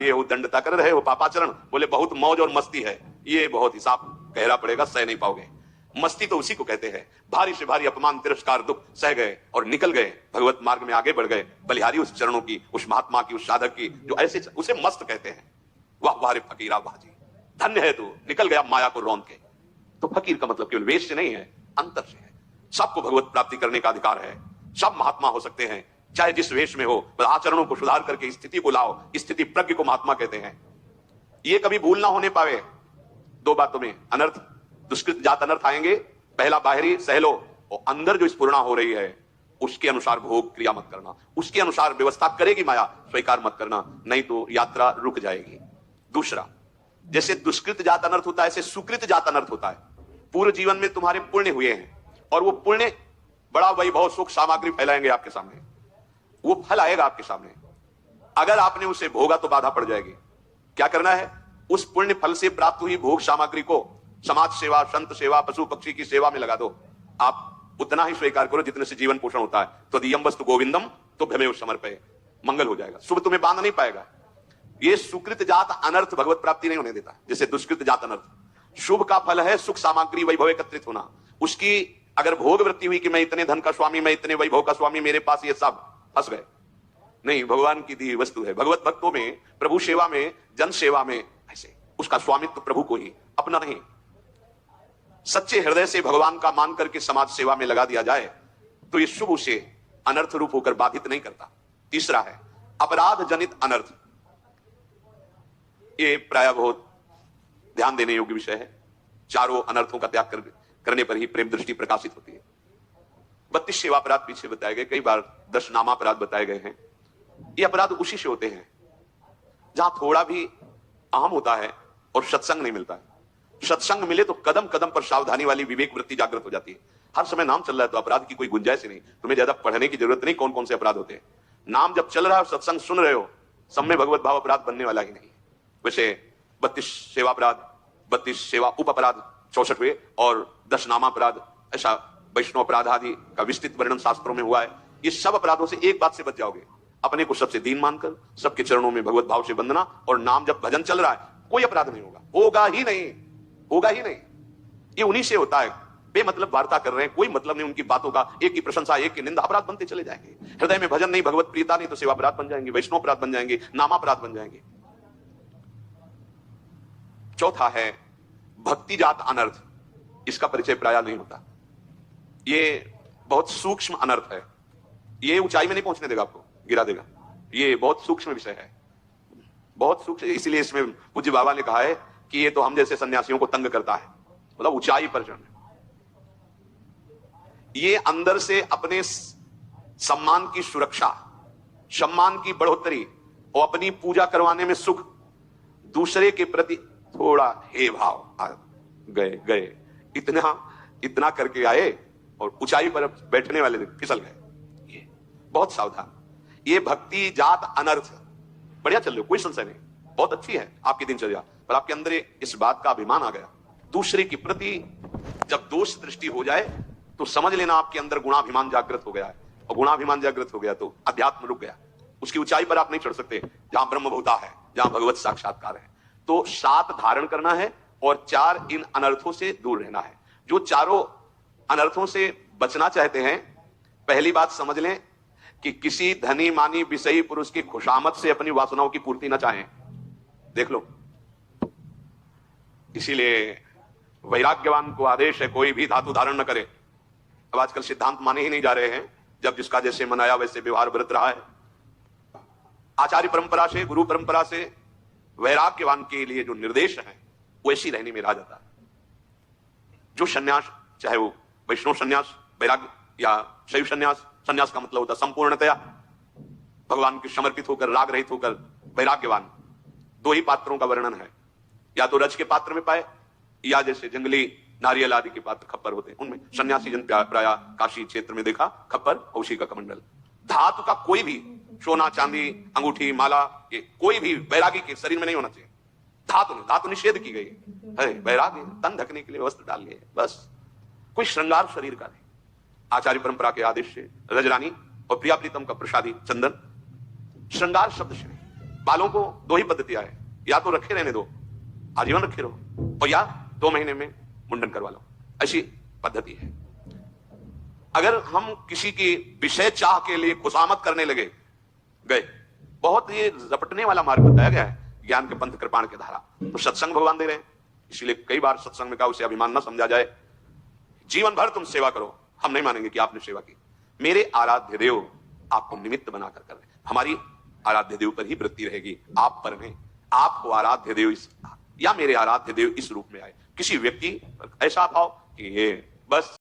ये हो दंडता कर रहे हो पापाचरण, बोले बहुत मौज और मस्ती है, ये बहुत हिसाब कहना पड़ेगा, सह नहीं पाओगे। मस्ती तो उसी को कहते हैं, भारी से भारी अपमान तिरस्कार दुख सह गए और निकल गए, भगवत मार्ग में आगे बढ़ गए, बलिहारी उस चरणों की, उस महात्मा की, उस साधक की, जो ऐसे उसे मस्त कहते हैं। वाह वाह रे फकीरा वाह जी, धन्य है तू, निकल गया माया को रौंद के। तो फकीर का मतलब केवल वेश से नहीं है, अंतर से है। सबको भगवत प्राप्ति करने का अधिकार है, सब महात्मा हो सकते हैं, चाहे जिस वेश में हो, आचरणों को सुधार करके स्थिति को लाओ, स्थिति प्रज्ञ को महात्मा कहते हैं। ये कभी भूल ना होने पावे। दो बातों में अनर्थ, दुष्कृत जात अनर्थ आएंगे। पहला बाहरी सह लो, और अंदर जो स्फुरणा हो रही है उसके अनुसार भोग क्रिया मत करना, उसके अनुसार व्यवस्था करेगी माया, स्वीकार मत करना, नहीं तो यात्रा रुक जाएगी। दूसरा, जैसे दुष्कृत जात अनर्थ होता है, ऐसे सुकृत जात अनर्थ होता है। पूर्व जीवन में तुम्हारे पुण्य हुए हैं और वो पुण्य बड़ा वैभव सुख सामग्री फैलाएंगे आपके सामने, वो फल आएगा आपके सामने। अगर आपने उसे भोगा तो बाधा पड़ जाएगी। क्या करना है? उस पुण्य फल से प्राप्त हुई भोग सामग्री को समाज सेवा, संत सेवा, पशु पक्षी की सेवा में लगा दो। आप उतना ही स्वीकार करो जितने से जीवन पोषण होता है। तो दियम वस्तु गोविंदम तो भमेव समर्पये, मंगल हो जाएगा। शुभ तुम्हें बांध नहीं पाएगा। ये सुकृत जात अनर्थ भगवत प्राप्ति नहीं होने देता, जैसे दुष्कृत जात अनर्थ। शुभ का फल है सुख सामग्री वैभव एकत्रित होना। उसकी अगर भोग वृत्ति हुई कि मैं इतने धन का स्वामी, मैं इतने वैभव का स्वामी, मेरे पास ये सब, फंस गए। नहीं, भगवान की दी वस्तु है। भगवत भक्तों में, प्रभु सेवा में, जन सेवा में ऐसे उसका स्वामित्व प्रभु को ही, अपना नहीं। सच्चे हृदय से भगवान का मान करके समाज सेवा में लगा दिया जाए तो ये शुभ उसे अनर्थ रूप होकर बाधित नहीं करता। तीसरा है अपराध जनित अनर्थ। ये प्राय बहुत ध्यान देने योग्य विषय है। चारों अनर्थों का त्याग करने पर ही प्रेम दृष्टि प्रकाशित होती है। 32 सेवा अपराध पीछे बताए गए, कई बार 10 नामा अपराध बताए गए हैं। ये अपराध उसी से होते हैं जहां थोड़ा भी अहम होता है और सत्संग नहीं मिलता है। सत्संग मिले तो कदम कदम पर सावधानी वाली विवेक वृत्ति जागृत हो जाती है। हर समय नाम चल रहा है तो अपराध की कोई गुंजाइश ही नहीं। तुम्हें ज्यादा पढ़ने की जरूरत नहीं कौन कौन से अपराध होते हैं। नाम जब चल रहा है, सत्संग सुन रहे हो, सब में भगवत भाव अपराध बनने वाला ही नहीं। वैसे 32 सेवा अपराध, 32 सेवा उप अपराध 64 हुए और 10 नामा अपराध, ऐसा वैष्णव अपराध आदि का विस्तृत वर्णन शास्त्रों में हुआ है। ये सब अपराधों से एक बात से बच जाओगे, अपने को सबसे दीन मानकर सबके चरणों में भगवत भाव से बंदना, और नाम जब भजन चल रहा है कोई अपराध नहीं होगा, होगा ही नहीं, होगा ही नहीं। ये उन्हीं से होता है। बेमतलब वार्ता कर रहे हैं, कोई मतलब नहीं उनकी बातों का, एक की प्रशंसा एक की निंदा, अपराध बनते चले जाएंगे। हृदय में भजन नहीं, भगवत प्रियता नहीं तो सेवा अपराध बन जाएंगे, वैष्णव अपराध बन जाएंगे, नामा अपराध बन जाएंगे। चौथा है भक्ति जात अनर्थ। इसका परिचय प्राय नहीं होता। ये बहुत सूक्ष्म अनर्थ है। ये ऊंचाई में नहीं पहुंचने देगा, आपको गिरा देगा। ये बहुत सूक्ष्म विषय है, बहुत सूक्ष्म। इसलिए इसमें पूज्य बाबा ने कहा है कि ये तो हम जैसे सन्यासियों को तंग करता है, मतलब ऊंचाई पर चढ़ने। ये अंदर से अपने सम्मान की सुरक्षा, सम्मान की बढ़ोतरी और अपनी पूजा करवाने में सुख, दूसरे के प्रति थोड़ा हे भाव गए गए, इतना करके आए और ऊंचाई पर बैठने वाले फिसल गए। ये बहुत सावधान। ये भक्ति जात अनर्थ। बढ़िया चल रहे हो, कोई संशय नहीं, बहुत अच्छी है आपकी दिनचर्या, पर आपके अंदर इस बात का अभिमान आ गया। दूसरे के प्रति जब दोष दृष्टि हो जाए तो समझ लेना आपके अंदर गुणाभिमान जागृत हो गया है, और गुणाभिमान जागृत हो गया तो अध्यात्म रुक गया। उसकी ऊंचाई पर आप नहीं चढ़ सकते जहां ब्रह्मभूता है, जहां भगवत साक्षात्कार है। तो 7 धारण करना है और 4 इन अनर्थों से दूर रहना है। जो चारों अनर्थों से बचना चाहते हैं, पहली बात समझ लें कि किसी धनी मानी विषयी पुरुष की खुशामद से अपनी वासनाओं की पूर्ति न चाहें। देख लो, इसीलिए वैराग्यवान को आदेश है कोई भी धातु धारण न करे। अब आजकल सिद्धांत माने ही नहीं जा रहे हैं, जब जिसका जैसे मन आया वैसे व्यवहार बरत रहा है। आचार्य परंपरा से, गुरु परंपरा से वैराग्यवान के लिए जो निर्देश है वैसी रहने में रहा जाता है। जो सन्यास, चाहे वो वैष्णव सन्यास, वैराग्य या शैव सन्यास, सन्यास का मतलब होता है संपूर्णतया भगवान के समर्पित होकर, राग रहित होकर वैराग्यवान। 2 ही पात्रों का वर्णन है, या तो रज के पात्र में पाए, या जैसे जंगली नारियल आदि के पात्र खप्पर होते हैं, उनमें सन्यासी जन प्राय काशी क्षेत्र में देखा खप्पर और उसी का कमंडल। धातु का कोई भी सोना चांदी अंगूठी माला, ये कोई भी वैरागी के शरीर में नहीं होना चाहिए। धातु निषेध की गई है। वैरागी तन ढकने के लिए वस्त्र डाल लिए, बस कोई श्रृंगार शरीर का नहीं। आचार्य परंपरा के आदेश से रजरानी और प्रिया प्रीतम का प्रसादी चंदन, श्रृंगार शब्द से नहीं। बालों को दो ही पद्धतियां है, या तो रखे रहने दो, आजीवन रखे रहो, और या 2 महीने में मुंडन करवा लो, ऐसी पद्धति है। अगर हम किसी की विषय चाह के लिए खुशामद करने लगे गए, बहुत ये रपटने वाला मार्ग बताया गया है ज्ञान के पंथ कृपाण के धारा, तो सत्संग भगवान दे रहे हैं। इसलिए कई बार सत्संग में कहा उसे अभिमान न समझा जाए, जीवन भर तुम सेवा करो, हम नहीं मानेंगे कि आपने सेवा की, मेरे आराध्य देव आपको निमित्त बनाकर कर रहे हैं, हमारी आराध्य देव पर ही वृत्ति रहेगी, आप पर नहीं। आपको आराध्य देव या मेरे आराध्य देव इस रूप में आए, किसी व्यक्ति ऐसा भाव कि ये बस